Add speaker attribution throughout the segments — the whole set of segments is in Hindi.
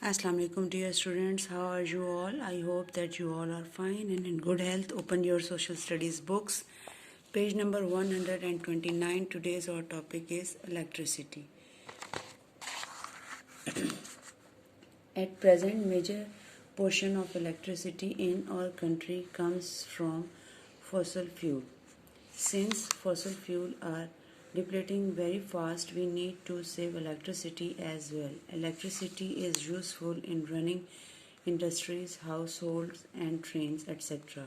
Speaker 1: Assalamu alaikum dear students, how are you all? I hope that you all are fine and in good health. Open your social studies books. Page number 129. Today's our topic is electricity. At present, major portion of electricity in our country comes from fossil fuel. Since fossil fuel are depleting very fast, we need to save electricity as well. Electricity is useful in running industries, households and trains, etc.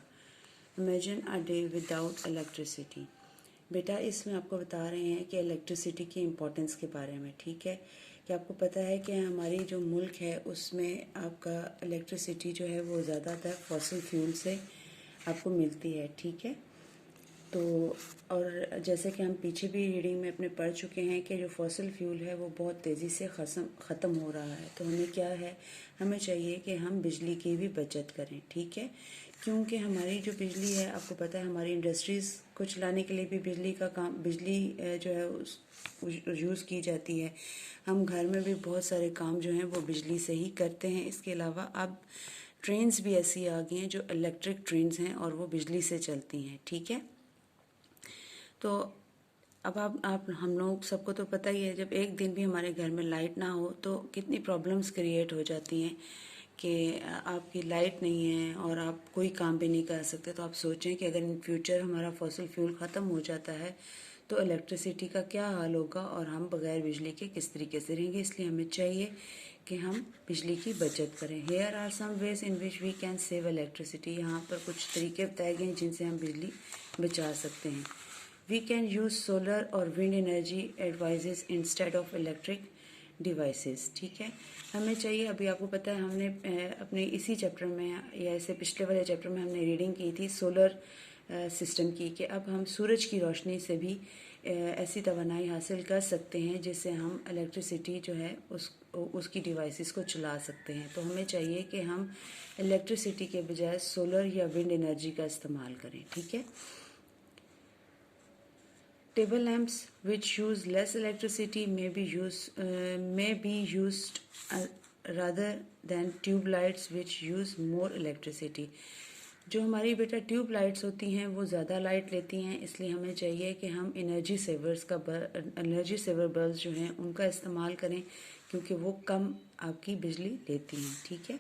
Speaker 1: Imagine a day without electricity. बेटा इसमें आपको बता रहे हैं कि इलेक्ट्रिसिटी की इम्पोर्टेंस के बारे में, ठीक है, कि आपको पता है कि हमारी जो मुल्क है उसमें आपका इलेक्ट्रिसिटी जो है वो ज़्यादातर फॉसिल फ्यूल से आपको मिलती है, ठीक है। तो और जैसे कि हम पीछे भी रीडिंग में अपने पढ़ चुके हैं कि जो फॉसिल फ्यूल है वो बहुत तेज़ी से ख़त्म हो रहा है, तो हमें क्या है, हमें चाहिए कि हम बिजली की भी बचत करें, ठीक है। क्योंकि हमारी जो बिजली है, आपको पता है हमारी इंडस्ट्रीज़ को चलाने के लिए भी बिजली जो है उस यूज़ की जाती है। हम घर में भी बहुत सारे काम जो हैं वो बिजली से ही करते हैं। इसके अलावा अब ट्रेन्स भी ऐसी आ गई हैं जो इलेक्ट्रिक ट्रेन्स हैं और वो बिजली से चलती हैं, ठीक है। तो अब आप हम लोग सबको तो पता ही है, जब एक दिन भी हमारे घर में लाइट ना हो तो कितनी प्रॉब्लम्स क्रिएट हो जाती हैं कि आपकी लाइट नहीं है और आप कोई काम भी नहीं कर सकते। तो आप सोचें कि अगर इन फ्यूचर हमारा फॉसिल फ्यूल ख़त्म हो जाता है तो इलेक्ट्रिसिटी का क्या हाल होगा और हम बगैर बिजली के किस तरीके से रहेंगे। इसलिए हमें चाहिए कि हम बिजली की बचत करें। Here are some ways in which we can save electricity. यहाँ पर कुछ तरीके बताए गए हैं जिनसे हम बिजली बचा सकते हैं। We can use solar or wind energy advices instead of electric devices, ठीक है। हमें चाहिए, अभी आपको पता है हमने अपने इसी चैप्टर में या इससे पिछले वाले चैप्टर में हमने रीडिंग की थी सोलर सिस्टम की, कि अब हम सूरज की रोशनी से भी ऐसी तवानाई हासिल कर सकते हैं जिससे हम इलेक्ट्रिसिटी जो है उसकी डिवाइसेस को चला सकते हैं। तो हमें चाहिए कि हम इलेक्ट्रिसिटी के बजाय सोलर या विंड एनर्जी का इस्तेमाल करें, ठीक है। Table lamps which use less electricity may be used rather than tube lights which use more electricity. जो हमारी बेटा ट्यूब लाइट्स होती हैं वो ज़्यादा लाइट लेती हैं, इसलिए हमें चाहिए कि हम एनर्जी सेवर बल्ब जो हैं उनका इस्तेमाल करें क्योंकि वो कम आपकी बिजली लेती हैं, ठीक है।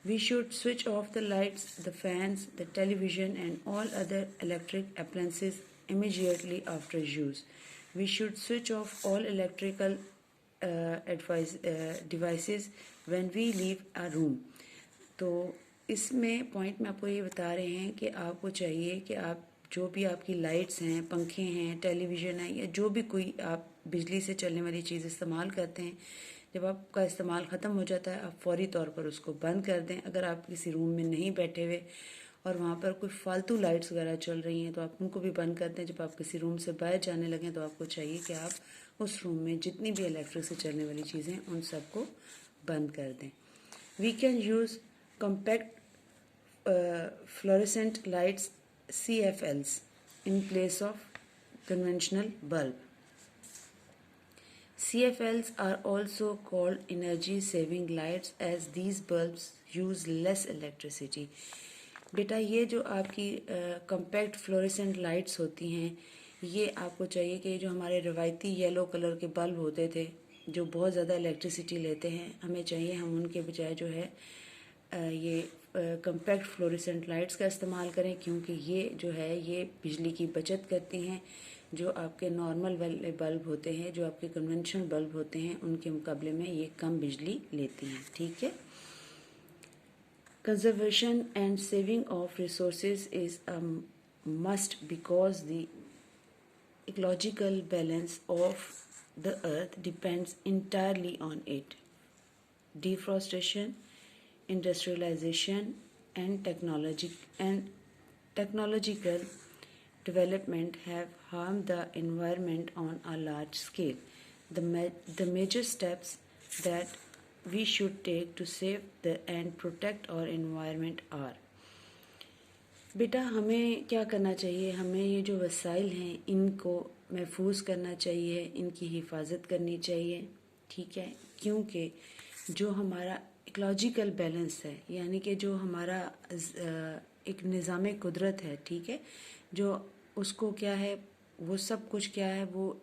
Speaker 1: We should switch off the lights, the fans, the television and all other electric appliances immediately after use. We should switch off all electrical devices when we leave a room. तो इसमें पॉइंट में आपको ये बता रहे हैं कि आपको चाहिए कि आप जो भी आपकी लाइट्स हैं, पंखे हैं, टेलीविज़न है या जो भी कोई आप बिजली से चलने वाली चीज़ इस्तेमाल करते हैं, जब आपका इस्तेमाल ख़त्म हो जाता है आप फौरी तौर पर उसको बंद कर दें। अगर आप किसी रूम में नहीं बैठे हुए और वहाँ पर कोई फालतू लाइट्स वगैरह चल रही हैं तो आप उनको भी बंद कर दें। जब आप किसी रूम से बाहर जाने लगें तो आपको चाहिए कि आप उस रूम में जितनी भी इलेक्ट्रिक से चलने वाली चीज़ें उन सबको बंद कर दें। We can use compact fluorescent lights CFLs in place of conventional bulb. CFLs are also called energy saving lights as these bulbs use less electricity. बेटा ये जो आपकी कॉम्पैक्ट फ्लोरेसेंट लाइट्स होती हैं, ये आपको चाहिए कि जो हमारे रवायती येलो कलर के बल्ब होते थे जो बहुत ज़्यादा इलेक्ट्रिसिटी लेते हैं, हमें चाहिए हम उनके बजाय जो है ये कॉम्पैक्ट फ्लोरेसेंट लाइट्स का इस्तेमाल करें क्योंकि ये जो है ये बिजली की बचत करती हैं। जो आपके नॉर्मल बल्ब होते हैं, जो आपके कन्वेंशनल बल्ब होते हैं, उनके मुकाबले में ये कम बिजली लेती हैं, ठीक है। Conservation and saving of resources is a must because the ecological balance of the earth depends entirely on it. Deforestation, industrialization and technological development have harmed the environment on a large scale. The major steps that we should take to save and protect our environment are. बेटा हमें क्या करना चाहिए, हमें ये जो वसाइल हैं इनको महफूज करना चाहिए, इनकी हिफाजत करनी चाहिए, ठीक है। क्योंकि जो हमारा इकोलॉजिकल बैलेंस है, यानी कि जो हमारा एक निज़ाम कुदरत है, ठीक है, जो उसको क्या है, वो सब कुछ क्या है, वो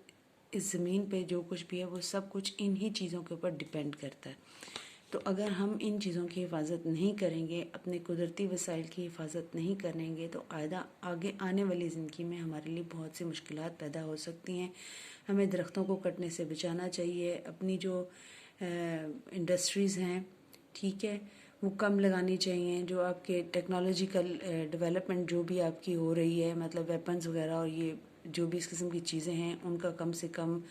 Speaker 1: इस ज़मीन पे जो कुछ भी है वो सब कुछ इन ही चीज़ों के ऊपर डिपेंड करता है। तो अगर हम इन चीज़ों की हिफाजत नहीं करेंगे, अपने कुदरती वसाइल की हिफाजत नहीं करेंगे, तो आगे आने वाली ज़िंदगी में हमारे लिए बहुत सी मुश्किलात पैदा हो सकती हैं। हमें दरख्तों को कटने से बचाना चाहिए, अपनी जो इंडस्ट्रीज़ हैं, ठीक है, वो कम लगानी चाहिए। जो आपके टेक्नोलॉजिकल डेवलपमेंट जो भी आपकी हो रही है, मतलब वेपन्स वगैरह और ये जो भी इस किस्म की चीज़ें हैं, उनका कम से कम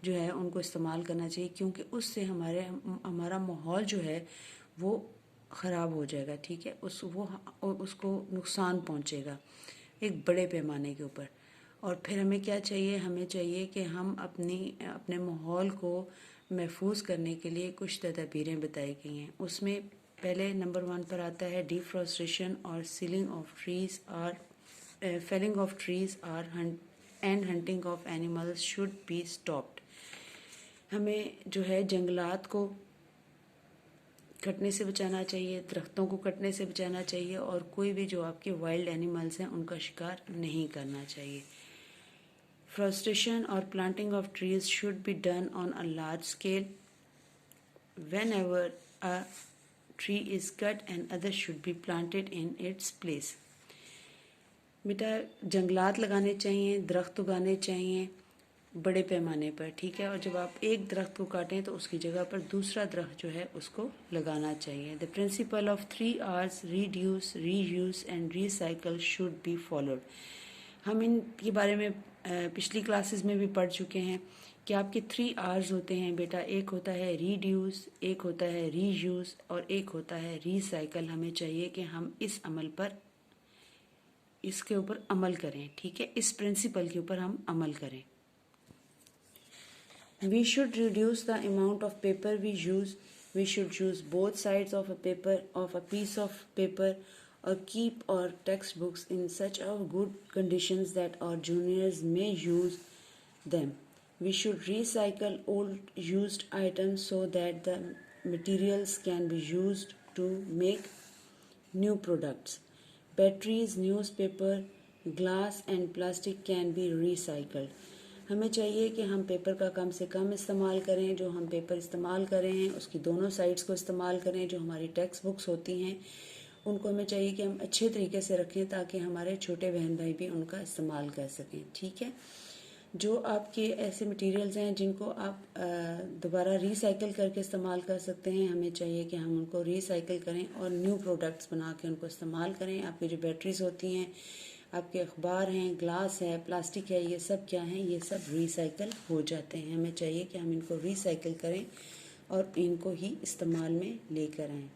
Speaker 1: जो है उनको इस्तेमाल करना चाहिए, क्योंकि उससे हमारा माहौल जो है वो ख़राब हो जाएगा, ठीक है, उसको नुकसान पहुंचेगा एक बड़े पैमाने के ऊपर। और फिर हमें क्या चाहिए, हमें चाहिए कि हम अपने माहौल को महफूज करने के लिए कुछ तदबीरें बताई गई हैं। उसमें पहले नंबर 1 पर आता है डिफॉरेस्टेशन और सीलिंग ऑफ ट्रीज और felling of trees and hunting of animals should be stopped। हमें जो है जंगलात को कटने से बचाना चाहिए, दरख्तों को कटने से बचाना चाहिए, और कोई भी जो आपके वाइल्ड एनिमल्स हैं उनका शिकार नहीं करना चाहिए। Forestation or planting of trees should be done on a large scale. Whenever a tree is cut, another should be planted in its place। बेटा जंगलात लगाने चाहिए, दरख्त उगाने चाहिए बड़े पैमाने पर, ठीक है, और जब आप एक दरख्त को काटें तो उसकी जगह पर दूसरा दरख्त जो है उसको लगाना चाहिए। The principle of 3 R's reduce, reuse and recycle should be followed. हम इनके बारे में पिछली क्लासेस में भी पढ़ चुके हैं कि आपके 3 R's होते हैं बेटा, एक होता है रिड्यूस, एक होता है रीयूज और एक होता है रिसाइकल। हमें चाहिए कि हम इसके ऊपर अमल करें, ठीक है, इस प्रिंसिपल के ऊपर हम अमल करें। We should reduce the amount of paper we use. We should use both sides of a piece of paper, or keep our textbooks in such a good conditions that our juniors may use them. We should recycle old used items so that the materials can be used to make new products. Batteries, newspaper, glass and plastic can be recycled। हमें चाहिए कि हम पेपर का कम से कम इस्तेमाल करें। जो हम पेपर इस्तेमाल कर रहे हैं उसकी दोनों साइड्स को इस्तेमाल करें। जो हमारी टेक्स्ट बुक्स होती हैं उनको हमें चाहिए कि हम अच्छे तरीके से रखें ताकि हमारे छोटे बहन भाई भी उनका इस्तेमाल कर सकें, ठीक है। जो आपके ऐसे मटेरियल्स हैं जिनको आप दोबारा रिसाइकिल करके इस्तेमाल कर सकते हैं, हमें चाहिए कि हम उनको रिसाइकिल करें और न्यू प्रोडक्ट्स बना के उनको इस्तेमाल करें। आपकी जो बैटरीज होती हैं, आपके अखबार हैं, ग्लास है, प्लास्टिक है, ये सब क्या हैं, ये सब रिसाइकिल हो जाते हैं। हमें चाहिए कि हम इनको रिसाइकिल करें और इनको ही इस्तेमाल में लेकर आएँ।